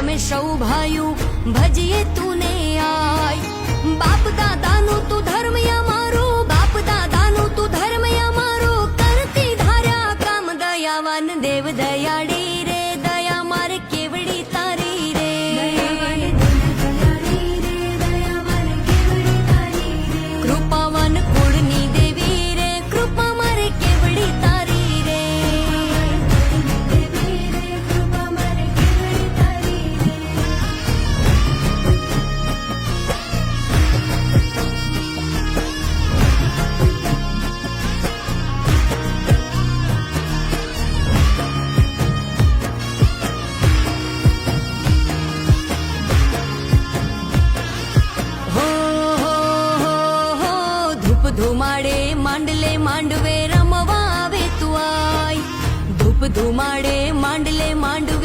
અમે સૌ ભાઈઓ ભજીએ તુને આય। બાપ દાદાનું તું ધર્મ અમારો, બાપ દાદાનું તું ધર્મ અમારો, કરતી ધાર્યા કામ દયાવાન દેવ દયાળી રે, દયા મારે કેવડી તારી રે, કૃપાવાન કુળની દેવી રે, કૃપા મારે કેવડી તારી રે, ધુમાડે માંડલે માંડવે રમવા આવે તું આય, ધૂપ ધુમાડે માંડલે માંડવે